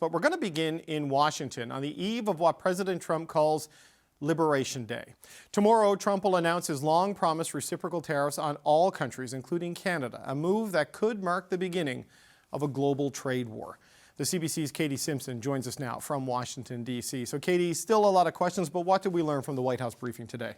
But we're going to begin in Washington on the eve of what President Trump calls Liberation Day. Tomorrow, Trump will announce his long-promised reciprocal tariffs on all countries, including Canada, a move that could mark the beginning of a global trade war. The CBC's Katie Simpson joins us now from Washington, D.C. So, Katie, still a lot of questions, but what did we learn from the White House briefing today?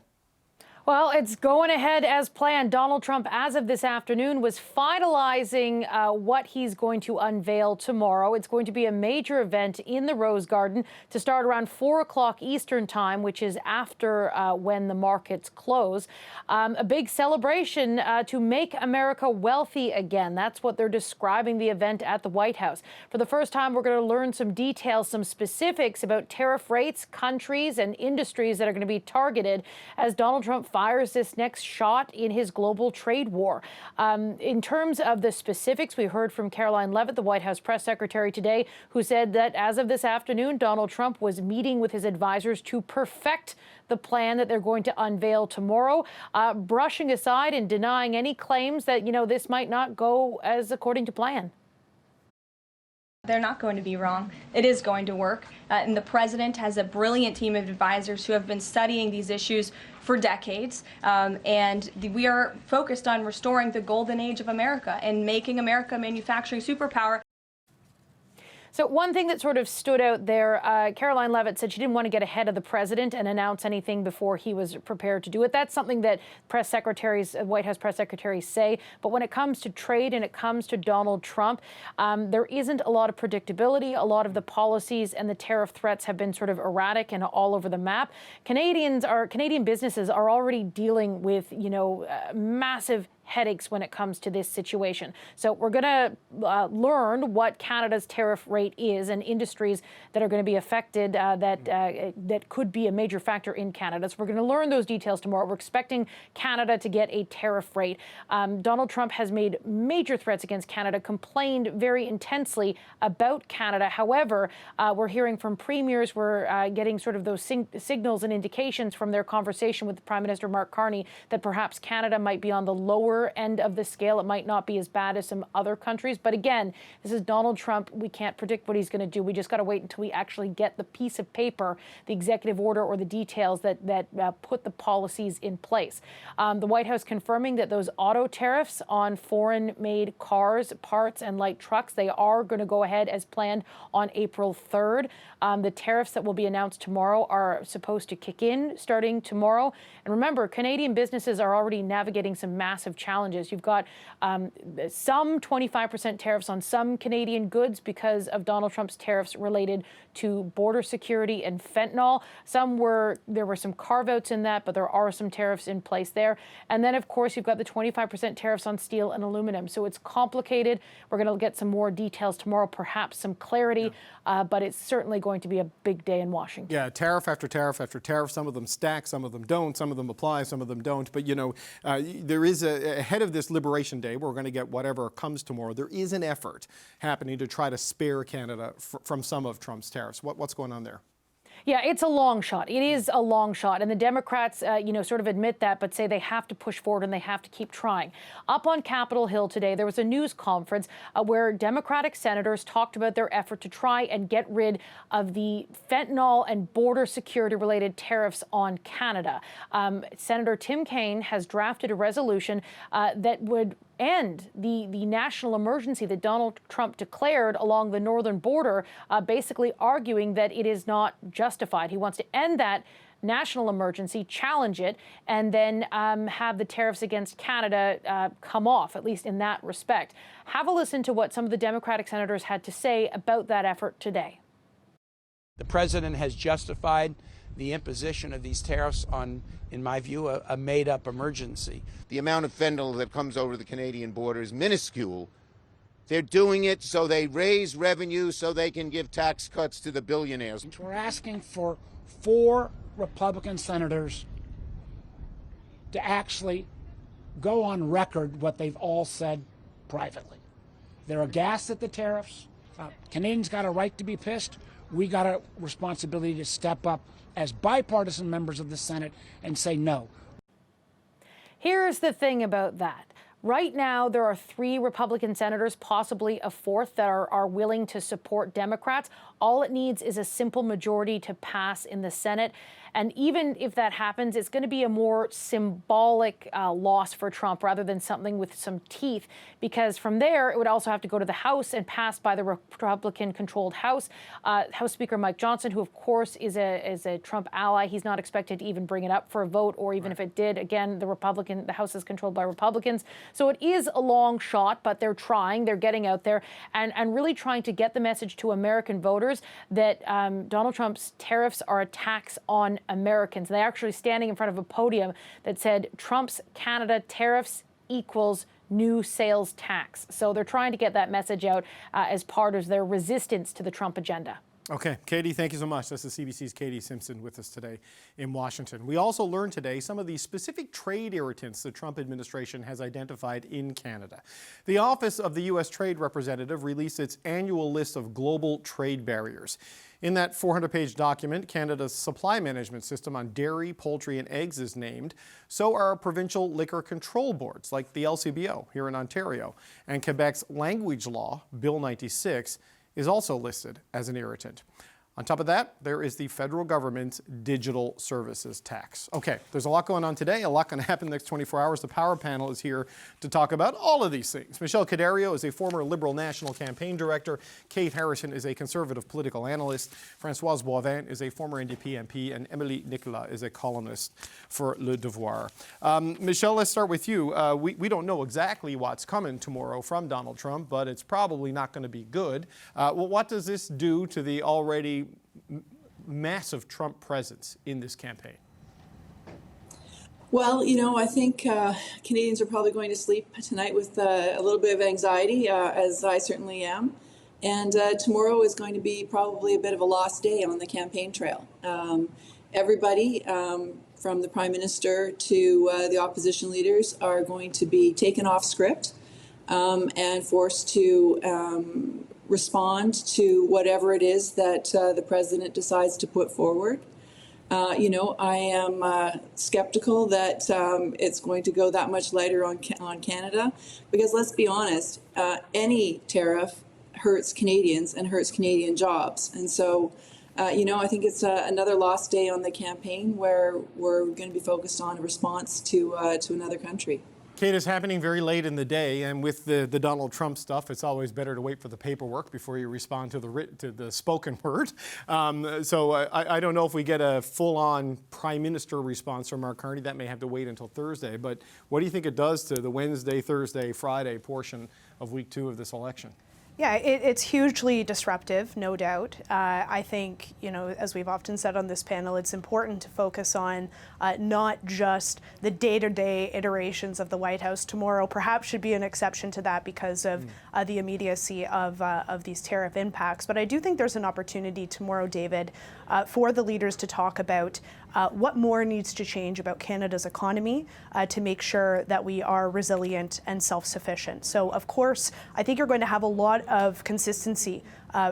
Well, it's going ahead as planned. Donald Trump, as of this afternoon, was finalizing what he's going to unveil tomorrow. It's going to be a major event in the Rose Garden to start around 4 o'clock Eastern time, which is after when the markets close. A big celebration to make America wealthy again. That's what they're describing the event at the White House. For the first time, we're going to learn some details, some specifics about tariff rates, countries, and industries that are going to be targeted as Donald Trump fires this next shot in his global trade war. In terms of the specifics, we heard from Caroline Leavitt, the White House press secretary today, who said that as of this afternoon, Donald Trump was meeting with his advisors to perfect the plan that they're going to unveil tomorrow, brushing aside and denying any claims that, this might not go as according to plan. They're not going to be wrong. It is going to work. And the president has a brilliant team of advisors who have been studying these issues for decades. And we are focused on restoring the golden age of America and making America a manufacturing superpower. So one thing that sort of stood out there, Caroline Leavitt said she didn't want to get ahead of the president and announce anything before he was prepared to do it. That's something that press secretaries, White House press secretaries say. But when it comes to trade and it comes to Donald Trump, there isn't a lot of predictability. A lot of the policies and the tariff threats have been sort of erratic and all over the map. Canadian businesses are already dealing with, massive headaches when it comes to this situation. So we're going to learn what Canada's tariff rate is and industries that are going to be affected that could be a major factor in Canada. So we're going to learn those details tomorrow. We're expecting Canada to get a tariff rate. Donald Trump has made major threats against Canada, complained very intensely about Canada. However, we're hearing from premiers, we're getting sort of those signals and indications from their conversation with Prime Minister Mark Carney that perhaps Canada might be on the lower end of the scale. It might not be as bad as some other countries. But again, this is Donald Trump. We can't predict what he's going to do. We just got to wait until we actually get the piece of paper, the executive order or the details that put the policies in place. The White House confirming that those auto tariffs on foreign-made cars, parts, and light trucks, they are going to go ahead as planned on April 3rd. The tariffs that will be announced tomorrow are supposed to kick in starting tomorrow. And remember, Canadian businesses are already navigating some massive challenges. You've got some 25% tariffs on some Canadian goods because of Donald Trump's tariffs related to border security and fentanyl. There were some carve-outs in that, but there are some tariffs in place there. And then, of course, you've got the 25% tariffs on steel and aluminum. So it's complicated. We're going to get some more details tomorrow, perhaps some clarity, but it's certainly going to be a big day in Washington. Yeah, tariff after tariff after tariff. Some of them stack, some of them don't, some of them apply, some of them don't. But, there is ahead of this Liberation Day, we're going to get whatever comes tomorrow, there is an effort happening to try to spare Canada from some of Trump's tariffs. What's going on there? Yeah, it's a long shot. It is a long shot. And the Democrats, sort of admit that, but say they have to push forward and they have to keep trying. Up on Capitol Hill today, there was a news conference where Democratic senators talked about their effort to try and get rid of the fentanyl and border security related tariffs on Canada. Senator Tim Kaine has drafted a resolution that would end the national emergency that Donald Trump declared along the northern border, basically arguing that it is not justified. He wants to end that national emergency, challenge it, and then have the tariffs against Canada come off, at least in that respect. Have a listen to what some of the Democratic senators had to say about that effort today. The president has justified the imposition of these tariffs on, in my view, a made-up emergency. The amount of fentanyl that comes over the Canadian border is minuscule. They're doing it so they raise revenue so they can give tax cuts to the billionaires. We're asking for 4 Republican senators to actually go on record what they've all said privately. They're aghast at the tariffs. Canadians got a right to be pissed. We got a responsibility to step up as bipartisan members of the Senate and say no. Here's the thing about that. Right now, there are 3 Republican senators, possibly a 4th, that are willing to support Democrats all it needs is a simple majority to pass in the Senate. And even if that happens, it's going to be a more symbolic loss for Trump rather than something with some teeth, because from there, it would also have to go to the House and pass by the Republican-controlled House. House Speaker Mike Johnson, who, of course, is a Trump ally, he's not expected to even bring it up for a vote, or even if it did, again, the House is controlled by Republicans. So it is a long shot, but they're trying. They're getting out there and really trying to get the message to American voters that Donald Trump's tariffs are a tax on Americans. They're actually standing in front of a podium that said Trump's Canada tariffs equals new sales tax. So they're trying to get that message out as part of their resistance to the Trump agenda. Okay, Katie, thank you so much. That's the CBC's Katie Simpson with us today in Washington. We also learned today some of the specific trade irritants the Trump administration has identified in Canada. The Office of the U.S. Trade Representative released its annual list of global trade barriers. In that 400-page document, Canada's supply management system on dairy, poultry, and eggs is named. So are provincial liquor control boards, like the LCBO here in Ontario. And Quebec's language law, Bill 96, is also listed as an irritant. On top of that, there is the federal government's digital services tax. Okay, there's a lot going on today, a lot going to happen in the next 24 hours. The Power Panel is here to talk about all of these things. Michelle Cadario is a former Liberal National Campaign Director. Kate Harrison is a Conservative political analyst. Françoise Boivin is a former NDP MP. And Emily Nicolas is a columnist for Le Devoir. Michelle, let's start with you. We don't know exactly what's coming tomorrow from Donald Trump, but it's probably not going to be good. Well, what does this do to the already massive Trump presence in this campaign? Well, I think Canadians are probably going to sleep tonight with a little bit of anxiety, as I certainly am. And tomorrow is going to be probably a bit of a lost day on the campaign trail. Everybody, from the Prime Minister to the opposition leaders, are going to be taken off script and forced to respond to whatever it is that the president decides to put forward. I am skeptical that it's going to go that much lighter on Canada, because let's be honest, any tariff hurts Canadians and hurts Canadian jobs. And so, I think it's another lost day on the campaign where we're going to be focused on a response to another country. Kate, it's happening very late in the day, and with the Donald Trump stuff, it's always better to wait for the paperwork before you respond to the spoken word. So I don't know if we get a full-on Prime Minister response from Mark Carney. That may have to wait until Thursday. But what do you think it does to the Wednesday, Thursday, Friday portion of week 2 of this election? Yeah, it's hugely disruptive, no doubt. I think, as we've often said on this panel, it's important to focus on not just the day-to-day iterations of the White House. Tomorrow perhaps should be an exception to that because of the immediacy of these tariff impacts. But I do think there's an opportunity tomorrow, David, for the leaders to talk about what more needs to change about Canada's economy to make sure that we are resilient and self-sufficient. So, of course, I think you're going to have a lot of consistency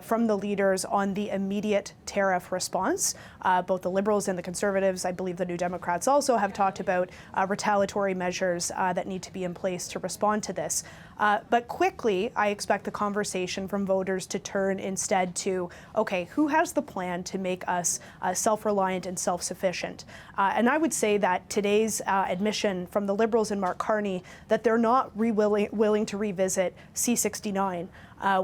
from the leaders on the immediate tariff response. Both the Liberals and the Conservatives, I believe the New Democrats also have talked about retaliatory measures that need to be in place to respond to this. But quickly, I expect the conversation from voters to turn instead to, okay, who has the plan to make us self-reliant and self-sufficient? And I would say that today's admission from the Liberals and Mark Carney that they're not willing to revisit C-69,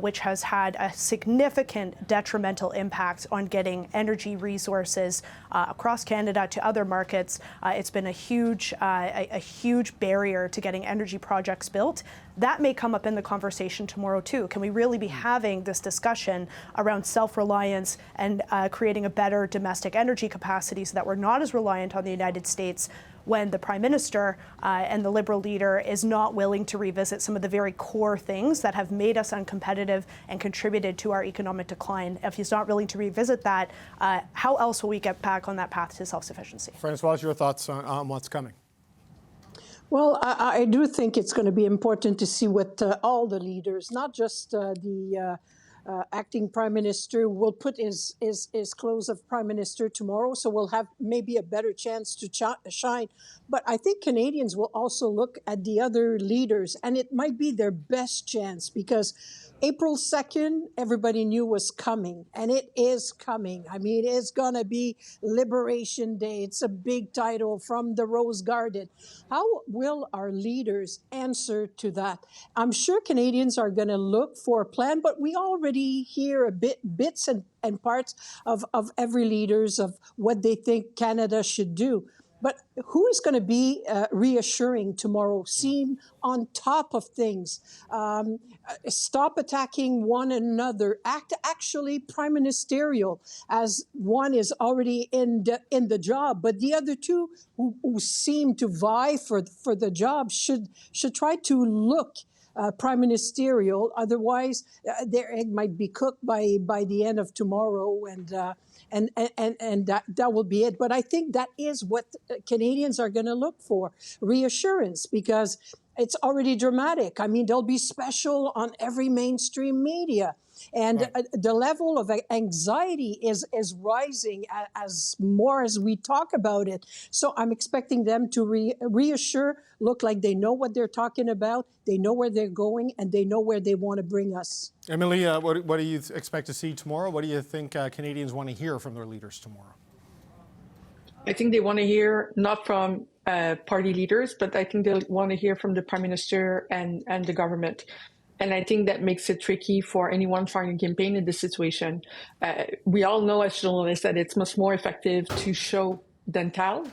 which has had a significant detrimental impact on getting energy resources across Canada to other markets. It's been a huge barrier to getting energy projects built. That may come up in the conversation tomorrow, too. Can we really be having this discussion around self-reliance and creating a better domestic energy capacity so that we're not as reliant on the United States when the Prime Minister and the Liberal leader is not willing to revisit some of the very core things that have made us uncompetitive and contributed to our economic decline? If he's not willing to revisit that, how else will we get back on that path to self-sufficiency? Françoise, your thoughts on what's coming? Well, I do think it's going to be important to see what all the leaders, not just the acting prime minister will put his clothes of prime minister tomorrow, so we'll have maybe a better chance to shine. But I think Canadians will also look at the other leaders, and it might be their best chance, because April 2nd, everybody knew was coming, and it is coming. I mean, it's going to be Liberation Day. It's a big title from the Rose Garden. How will our leaders answer to that? I'm sure Canadians are going to look for a plan, but we already hear bits and parts of every leaders of what they think Canada should do. But who is going to be reassuring tomorrow, seem on top of things, stop attacking one another, act actually prime ministerial, as one is already in the job, but the other two who seem to vie for the job should try to look prime ministerial. Otherwise, their egg might be cooked by the end of tomorrow, and that will be it. But I think that is what Canadians are going to look for, reassurance, because it's already dramatic. I mean, they'll be special on every mainstream media. And the level of anxiety is rising as more as we talk about it. So I'm expecting them to reassure, look like they know what they're talking about, they know where they're going, and they know where they want to bring us. Emily, what do you expect to see tomorrow? What do you think Canadians want to hear from their leaders tomorrow? I think they want to hear not from party leaders, but I think they'll want to hear from the Prime Minister and the government. And I think that makes it tricky for anyone trying to campaign in this situation. We all know as journalists that it's much more effective to show than tell.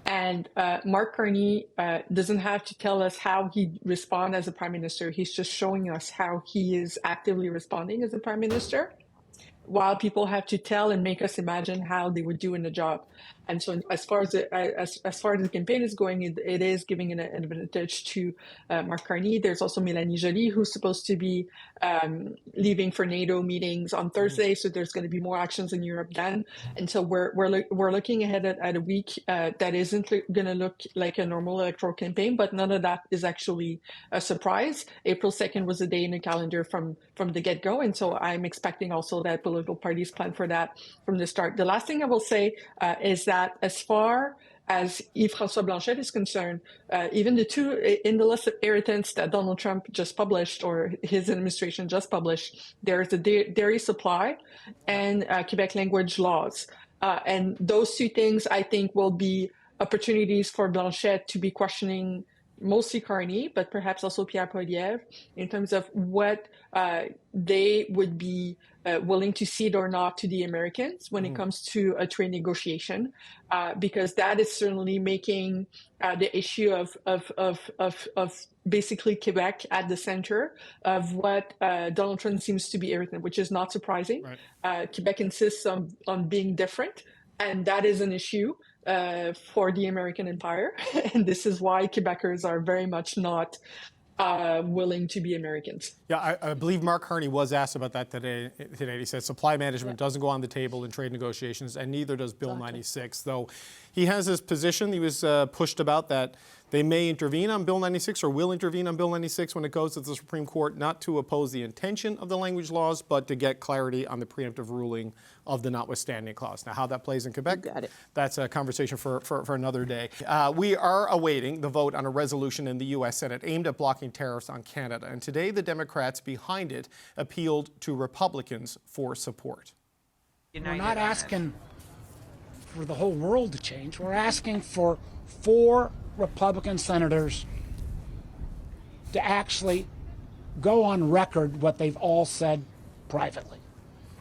And Mark Carney doesn't have to tell us how he responds as a prime minister. He's just showing us how he is actively responding as a prime minister, while people have to tell and make us imagine how they would do in the job. And so as far as the campaign is going, it is giving an advantage to Mark Carney. There's also Mélanie Joly, who's supposed to be leaving for NATO meetings on Thursday. So there's going to be more actions in Europe then. And so we're looking ahead at a week that isn't going to look like a normal electoral campaign, but none of that is actually a surprise. April 2nd was a day in the calendar from the get-go. And so I'm expecting also that political parties plan for that from the start. The last thing I will say is that as far as Yves-François Blanchet is concerned, even the two in the list of irritants that Donald Trump just published, or his administration just published, there's the dairy supply and Quebec language laws. And those two things, I think, will be opportunities for Blanchet to be questioning mostly Carney, but perhaps also Pierre Poilievre, in terms of what they would be willing to cede or not to the Americans when it comes to a trade negotiation, because that is certainly making the issue of basically Quebec at the center of what Donald Trump seems to be irritant, which is not surprising. Right. Quebec insists on being different, and that is an issue for the American empire. And this is why Quebecers are very much not willing to be Americans. Yeah, I believe Mark Carney was asked about that today. He said supply management doesn't go on the table in trade negotiations, and neither does Bill 96, though he has his position. He was pushed about that they may intervene on Bill 96 or will intervene on Bill 96 when it goes to the Supreme Court, not to oppose the intention of the language laws, but to get clarity on the preemptive ruling of the notwithstanding clause. Now, how that plays in Quebec, that's a conversation for another day. We are awaiting the vote on a resolution in the U.S. Senate aimed at blocking tariffs on Canada. And today, the Democrats behind it appealed to Republicans for support. We're not asking for the whole world to change. We're asking for 4 Republican senators to actually go on record what they've all said privately.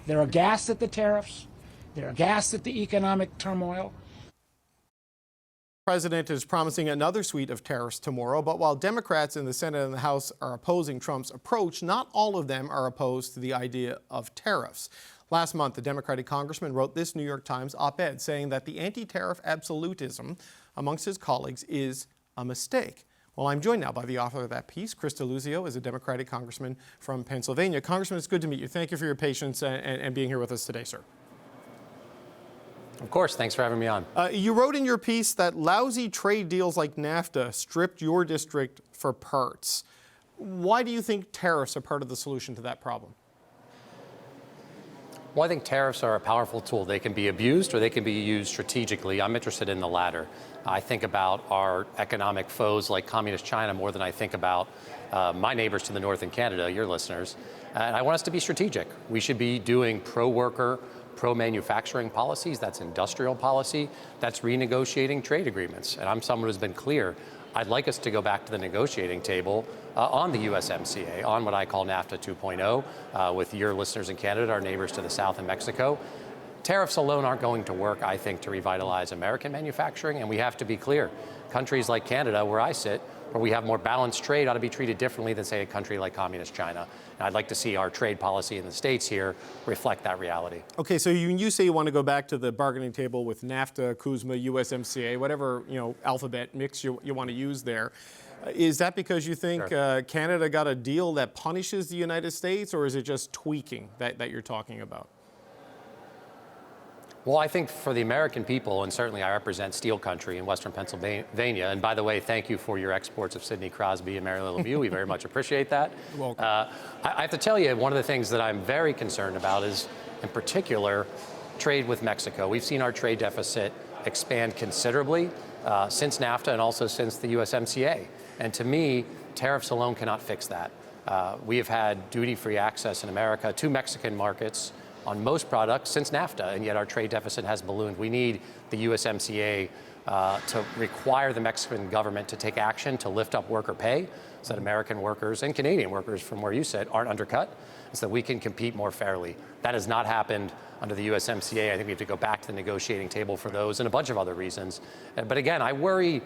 They're aghast at the tariffs. They're aghast at the economic turmoil. The president is promising another suite of tariffs tomorrow, but while Democrats in the Senate and the House are opposing Trump's approach, not all of them are opposed to the idea of tariffs. Last month, the Democratic congressman wrote this New York Times op-ed saying that the anti-tariff absolutism amongst his colleagues is a mistake. Well, I'm joined now by the author of that piece. Chris DeLuzio is a Democratic congressman from Pennsylvania. Congressman, it's good to meet you. Thank you for your patience and being here with us today, sir. Of course. Thanks for having me on. You wrote in your piece that lousy trade deals like NAFTA stripped your district for parts. Why do you think tariffs are part of the solution to that problem? Well, I think tariffs are a powerful tool. They can be abused or they can be used strategically. I'm interested in the latter. I think about our economic foes like Communist China more than I think about my neighbors to the north in Canada, your listeners. And I want us to be strategic. We should be doing pro-worker, pro-manufacturing policies. That's industrial policy. That's renegotiating trade agreements. And I'm someone who's been clear. I'd like us to go back to the negotiating table on the USMCA, on what I call NAFTA 2.0, with your listeners in Canada, our neighbors to the south in Mexico. Tariffs alone aren't going to work, I think, to revitalize American manufacturing, and we have to be clear. Countries like Canada, where I sit, where we have more balanced trade, ought to be treated differently than, say, a country like Communist China. And I'd like to see our trade policy in the States here reflect that reality. Okay, so you say you want to go back to the bargaining table with NAFTA, CUSMA, USMCA, whatever alphabet mix you want to use there. Is that because you think Canada got a deal that punishes the United States, or is it just tweaking that you're talking about? Well, I think for the American people, and certainly I represent steel country in Western Pennsylvania, and by the way, thank you for your exports of Sidney Crosby and Mary Lou LeView. We very much appreciate that. You're welcome. I have to tell you, one of the things that I'm very concerned about is, in particular, trade with Mexico. We've seen our trade deficit expand considerably since NAFTA and also since the USMCA. And to me, tariffs alone cannot fix that. We have had duty-free access in America to Mexican markets on most products since NAFTA, and yet our trade deficit has ballooned. We need the USMCA to require the Mexican government to take action to lift up worker pay so that American workers and Canadian workers, from where you sit, aren't undercut, so that we can compete more fairly. That has not happened under the USMCA. I think we have to go back to the negotiating table for those and a bunch of other reasons. But again, I worry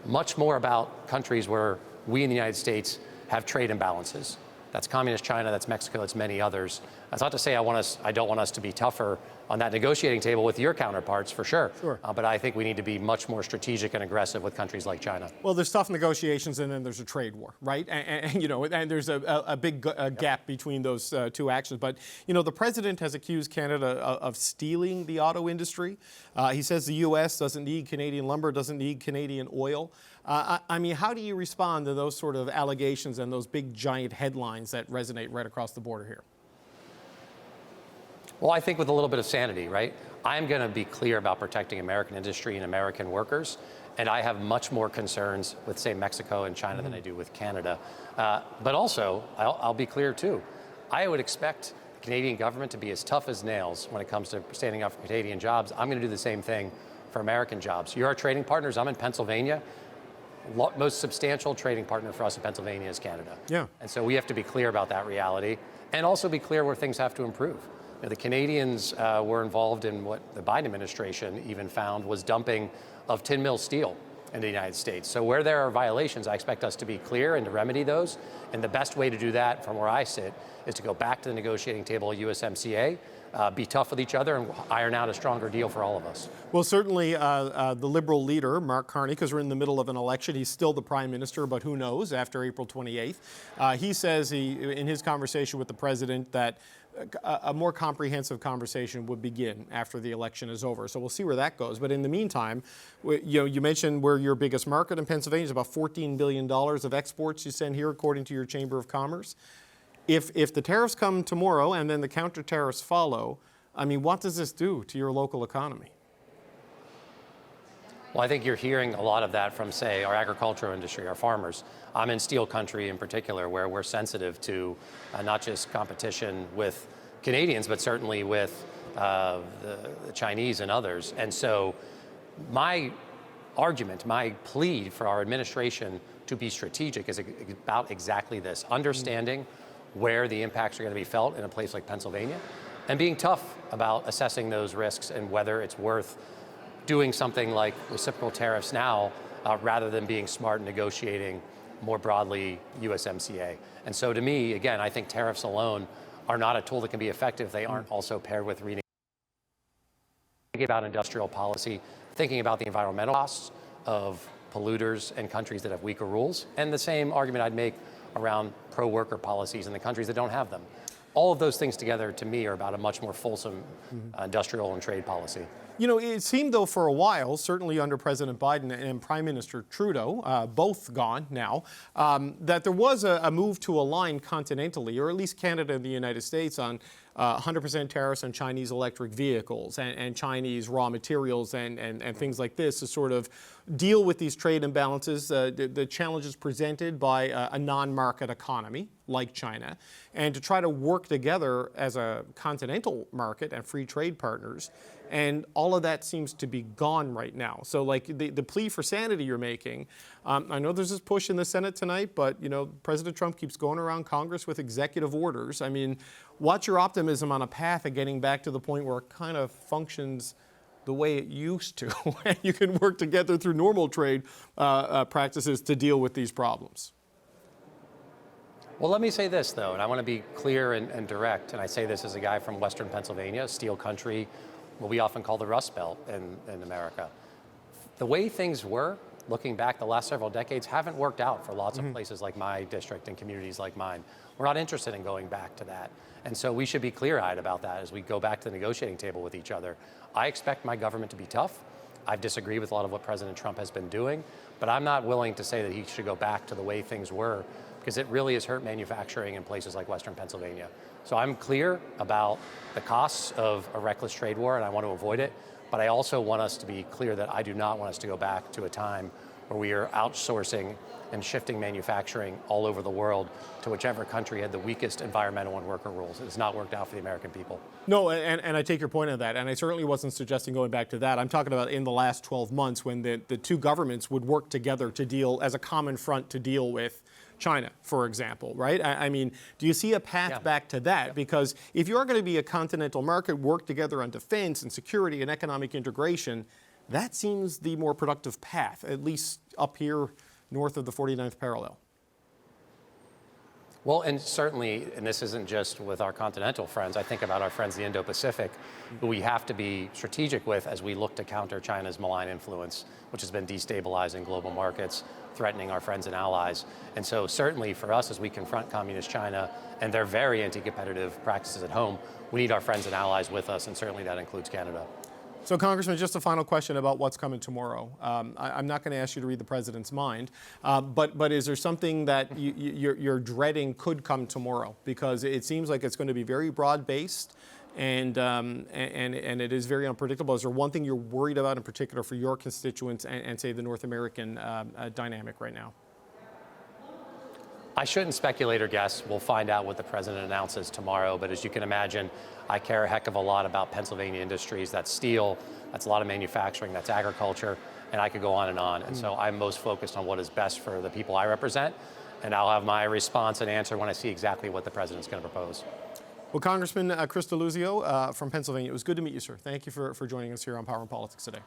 much more about countries where we in the United States have trade imbalances. That's Communist China, that's Mexico, that's many others. That's not to say I don't want us to be tougher on that negotiating table with your counterparts, for sure. But I think we need to be much more strategic and aggressive with countries like China. Well, there's tough negotiations, and then there's a trade war, right? And there's a big gap between those two actions. But the president has accused Canada of stealing the auto industry. He says the U.S. doesn't need Canadian lumber, doesn't need Canadian oil. I mean, how do you respond to those sort of allegations and those big giant headlines that resonate right across the border here? Well, I think with a little bit of sanity, right? I'm going to be clear about protecting American industry and American workers, and I have much more concerns with, say, Mexico and China than I do with Canada. But also, I'll be clear, too. I would expect the Canadian government to be as tough as nails when it comes to standing up for Canadian jobs. I'm going to do the same thing for American jobs. You're our trading partners. I'm in Pennsylvania. Most substantial trading partner for us in Pennsylvania is Canada. Yeah. And so we have to be clear about that reality and also be clear where things have to improve. The Canadians were involved in what the Biden administration even found was dumping of tin mill steel in the United States. So where there are violations, I expect us to be clear and to remedy those. And the best way to do that from where I sit is to go back to the negotiating table at USMCA, be tough with each other, and iron out a stronger deal for all of us. Well, certainly the Liberal leader, Mark Carney, because we're in the middle of an election, he's still the Prime Minister, but who knows after April 28th. He says in his conversation with the President that a more comprehensive conversation would begin after the election is over. So we'll see where that goes. But in the meantime, you mentioned we're your biggest market in Pennsylvania. It's about $14 billion of exports you send here, according to your Chamber of Commerce. If the tariffs come tomorrow and then the counter tariffs follow, I mean, what does this do to your local economy? Well, I think you're hearing a lot of that from, say, our agricultural industry, our farmers. I'm in steel country in particular, where we're sensitive to not just competition with Canadians, but certainly with the Chinese and others. And so my argument, my plea for our administration to be strategic is about exactly this, understanding where the impacts are going to be felt in a place like Pennsylvania, and being tough about assessing those risks and whether it's worth doing something like reciprocal tariffs now rather than being smart and negotiating more broadly USMCA. And so to me, again, I think tariffs alone are not a tool that can be effective if they aren't also paired with thinking about industrial policy, thinking about the environmental costs of polluters and countries that have weaker rules, and the same argument I'd make around pro-worker policies in the countries that don't have them. All of those things together, to me, are about a much more fulsome industrial and trade policy. It seemed, though, for a while, certainly under President Biden and Prime Minister Trudeau, both gone now, that there was a move to align continentally, or at least Canada and the United States, on 100% tariffs on Chinese electric vehicles and Chinese raw materials and things like this to sort of deal with these trade imbalances, the challenges presented by a non-market economy like China, and to try to work together as a continental market and free trade partners. And all of that seems to be gone right now. So like the plea for sanity you're making, I know there's this push in the Senate tonight, but you know, President Trump keeps going around Congress with executive orders. I mean, what's your optimism on a path of getting back to the point where it kind of functions the way it used to, and you can work together through normal trade practices to deal with these problems? Well, let me say this, though, and I want to be clear and direct, and I say this as a guy from Western Pennsylvania, steel country, what we often call the Rust Belt in America. The way things were, looking back the last several decades, haven't worked out for lots of places like my district and communities like mine. We're not interested in going back to that. And so we should be clear-eyed about that as we go back to the negotiating table with each other. I expect my government to be tough. I disagree with a lot of what President Trump has been doing, but I'm not willing to say that he should go back to the way things were, because it really has hurt manufacturing in places like Western Pennsylvania. So I'm clear about the costs of a reckless trade war, and I want to avoid it. But I also want us to be clear that I do not want us to go back to a time where we are outsourcing and shifting manufacturing all over the world to whichever country had the weakest environmental and worker rules. It has not worked out for the American people. No, and I take your point on that, and I certainly wasn't suggesting going back to that. I'm talking about in the last 12 months when the two governments would work together to deal as a common front to deal with China, for example, right? I mean, do you see a path back to that? Because if you're going to be a continental market, work together on defense and security and economic integration, that seems the more productive path, at least up here north of the 49th parallel. Well, and certainly, and this isn't just with our continental friends, I think about our friends in the Indo-Pacific, who we have to be strategic with as we look to counter China's malign influence, which has been destabilizing global markets, threatening our friends and allies. And so certainly for us, as we confront communist China and their very anti-competitive practices at home, we need our friends and allies with us, and certainly that includes Canada. So, Congressman, just a final question about what's coming tomorrow. I'm not going to ask you to read the president's mind, but is there something that you're dreading could come tomorrow? Because it seems like it's going to be very broad-based, and it is very unpredictable. Is there one thing you're worried about in particular for your constituents and say, the North American dynamic right now? I shouldn't speculate or guess. We'll find out what the president announces tomorrow. But as you can imagine, I care a heck of a lot about Pennsylvania industries. That's steel, that's a lot of manufacturing, that's agriculture, and I could go on and on. And so I'm most focused on what is best for the people I represent. And I'll have my response and answer when I see exactly what the president's going to propose. Well, Congressman Chris DeLuzio from Pennsylvania, it was good to meet you, sir. Thank you for joining us here on Power and Politics today.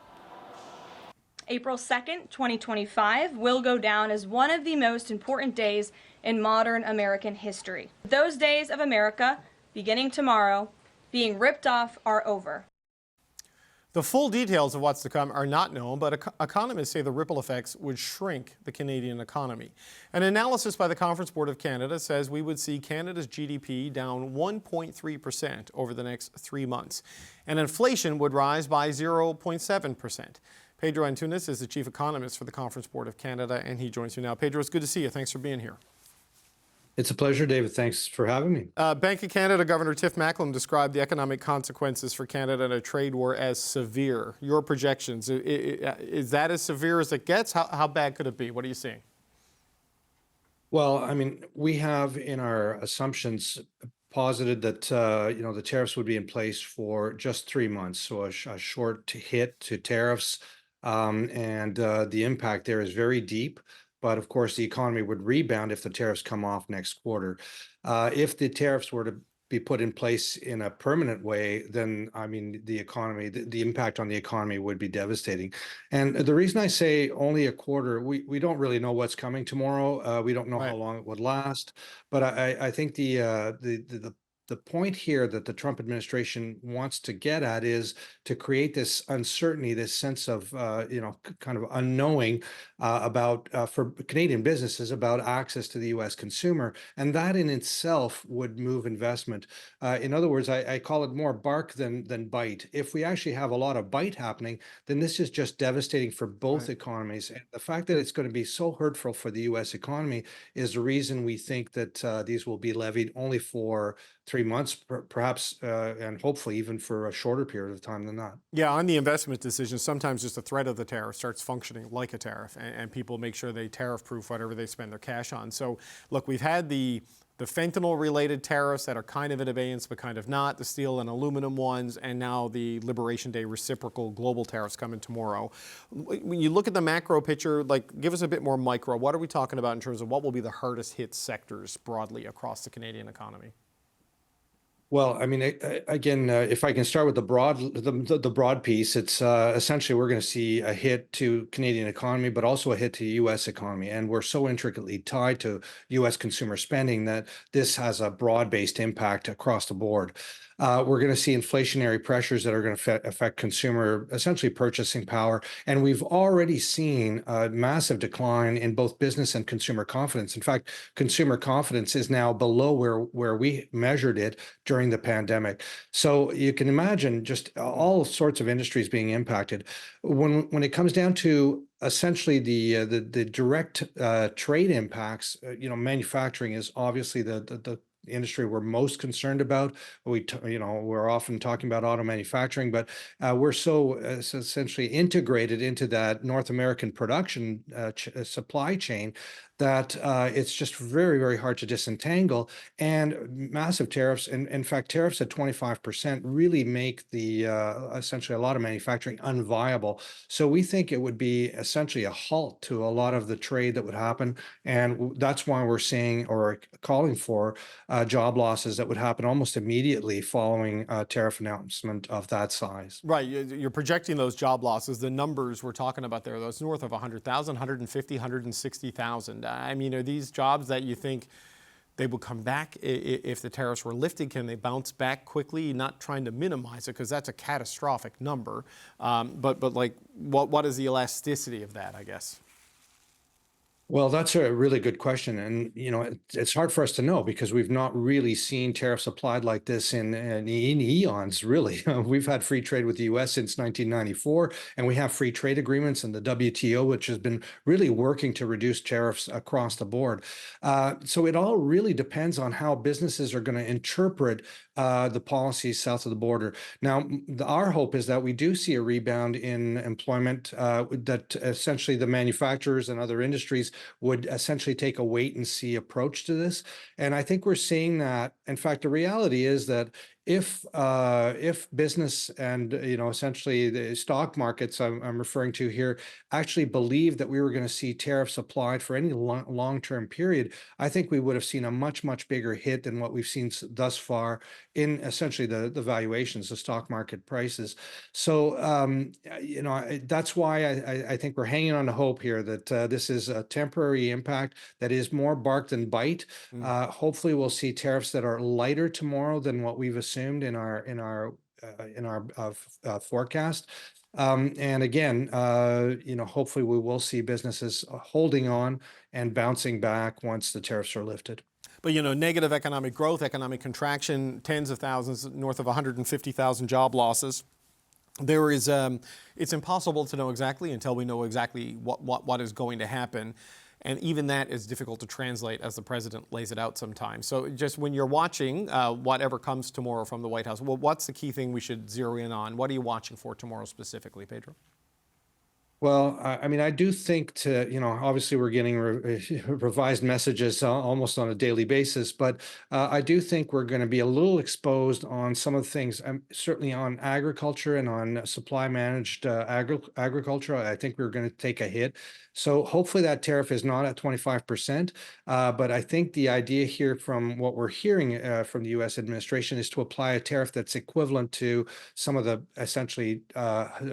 April 2nd, 2025 will go down as one of the most important days in modern American history. Those days of America, beginning tomorrow, being ripped off are over. The full details of what's to come are not known, but economists say the ripple effects would shrink the Canadian economy. An analysis by the Conference Board of Canada says we would see Canada's GDP down 1.3% over the next 3 months, and inflation would rise by 0.7%. Pedro Antunes is the chief economist for the Conference Board of Canada, and he joins me now. Pedro, it's good to see you. Thanks for being here. It's a pleasure, David. Thanks for having me. Bank of Canada Governor Tiff Macklem described the economic consequences for Canada in a trade war as severe. Your projections, is that as severe as it gets? How bad could it be? What are you seeing? Well, I mean, we have in our assumptions posited that the tariffs would be in place for just 3 months, so a short hit to tariffs, and the impact there is very deep. But of course, the economy would rebound if the tariffs come off next quarter. If the tariffs were to be put in place in a permanent way, then I mean, the economy, the impact on the economy would be devastating. And the reason I say only a quarter, we don't really know what's coming tomorrow. We don't know how long it would last. But I think the point here that the Trump administration wants to get at is to create this uncertainty, this sense of, kind of unknowing about for Canadian businesses about access to the U.S. consumer. And that in itself would move investment. In other words, I call it more bark than bite. If we actually have a lot of bite happening, then this is just devastating for both economies. And the fact that it's going to be so hurtful for the U.S. economy is the reason we think that these will be levied only for 3 months, perhaps, and hopefully even for a shorter period of time than that. Yeah, on the investment decision, sometimes just the threat of the tariff starts functioning like a tariff, and people make sure they tariff-proof whatever they spend their cash on. So, look, we've had the fentanyl-related tariffs that are kind of in abeyance but kind of not, the steel and aluminum ones, and now the Liberation Day reciprocal global tariffs coming tomorrow. When you look at the macro picture, like, give us a bit more micro. What are we talking about in terms of what will be the hardest hit sectors broadly across the Canadian economy? Well, I mean, again, if I can start with the broad piece, it's essentially we're going to see a hit to Canadian economy, but also a hit to the U.S. economy, and we're so intricately tied to U.S. consumer spending that this has a broad-based impact across the board. We're going to see inflationary pressures that are going to affect consumer, essentially purchasing power. And we've already seen a massive decline in both business and consumer confidence. In fact, consumer confidence is now below where we measured it during the pandemic. So you can imagine just all sorts of industries being impacted. When it comes down to essentially the direct trade impacts, manufacturing is obviously the industry we're most concerned about. We're often talking about auto manufacturing, but we're so essentially integrated into that North American production supply chain that it's just very, very hard to disentangle. And massive tariffs, and in fact, tariffs at 25% really make the essentially a lot of manufacturing unviable. So we think it would be essentially a halt to a lot of the trade that would happen. And that's why we're saying or calling for job losses that would happen almost immediately following a tariff announcement of that size. Right. You're projecting those job losses. The numbers we're talking about there, those north of 100,000, 150, 160,000. I mean, are these jobs that you think they will come back if the tariffs were lifted? Can they bounce back quickly? Not trying to minimize it because that's a catastrophic number. But like, what is the elasticity of that, I guess? Well, that's a really good question. And, it's hard for us to know because we've not really seen tariffs applied like this in eons, really. We've had free trade with the U.S. since 1994, and we have free trade agreements and the WTO, which has been really working to reduce tariffs across the board. So it all really depends on how businesses are going to interpret the policies south of the border. Now, our hope is that we do see a rebound in employment, that essentially the manufacturers and other industries would essentially take a wait and see approach to this. And I think we're seeing that. In fact, the reality is that if business and essentially the stock markets I'm referring to here actually believe that we were going to see tariffs applied for any long-term period, I think we would have seen a much bigger hit than what we've seen thus far in essentially the valuations, the stock market prices. So that's why I think we're hanging on to hope here that this is a temporary impact that is more bark than bite. Hopefully, we'll see tariffs that are lighter tomorrow than what we've assumed in our forecast. And again, hopefully we will see businesses holding on and bouncing back once the tariffs are lifted. But, negative economic growth, economic contraction, tens of thousands, north of 150,000 job losses. There is, it's impossible to know exactly until we know exactly what is going to happen. And even that is difficult to translate as the president lays it out sometimes. So just when you're watching whatever comes tomorrow from the White House, well, what's the key thing we should zero in on? What are you watching for tomorrow specifically, Pedro? Well, I mean, I do think obviously we're getting revised messages almost on a daily basis, but I do think we're going to be a little exposed on some of the things, certainly on agriculture and on supply managed agriculture. I think we're going to take a hit. So hopefully that tariff is not at 25%. But I think the idea here from what we're hearing from the U.S. administration is to apply a tariff that's equivalent to some of the essentially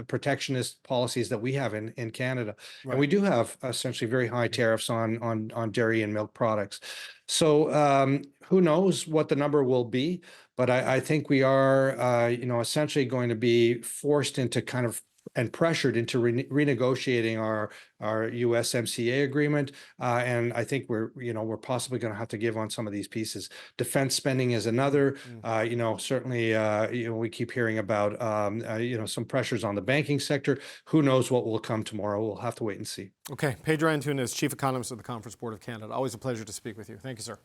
protectionist policies that we have in Canada. Right. And we do have essentially very high tariffs on dairy and milk products. So who knows what the number will be, but I think we are, essentially going to be forced into kind of and pressured into renegotiating our USMCA agreement, and I think we're possibly going to have to give on some of these pieces. Defense spending is another. Certainly, we keep hearing about some pressures on the banking sector. Who knows what will come tomorrow? We'll have to wait and see. Okay, Pedro Antunes, Chief Economist of the Conference Board of Canada. Always a pleasure to speak with you. Thank you, sir.